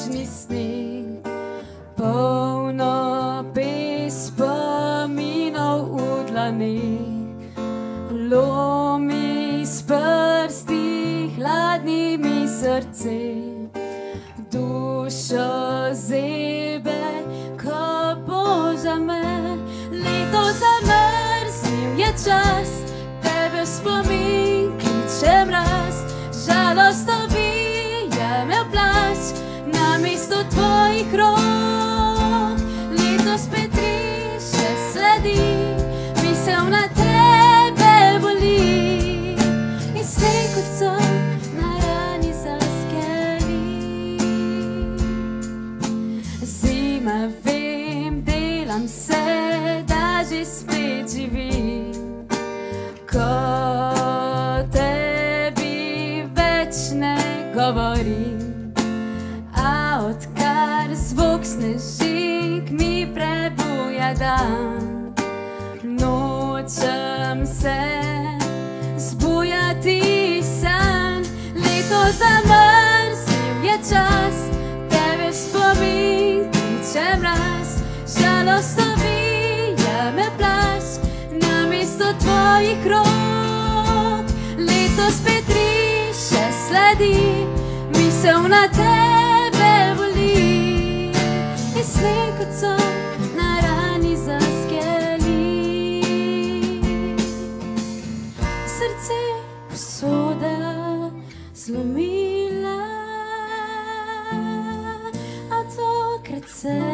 nežni snig, polno bez spominov v dlanih, lomi s prsti hladnimi srce, dušo zebe, ko Boža me. Leto zamrznil je čas, tebe v spomin kliče mraz, žalost ovije me v plašč, namesto tvojih rok. Leto spet riše sledi, misel na tebe boli, in slej kot so na rani zaskeli. Zima, vem, delam se, da že spet živim, ko tebi več ne govorim, a odkar zvok snežink mi prebuja dan, nočem se zbujati san. Leto zamrznil je čas, tebe v spomin kliče mraz, žalost ovije me plašč, namesto tvojih rok. Leto spet riše sledi, misel na tebe boli, in slej kot so na rani zaskeli. Srce posoda zlomila, a tokrat se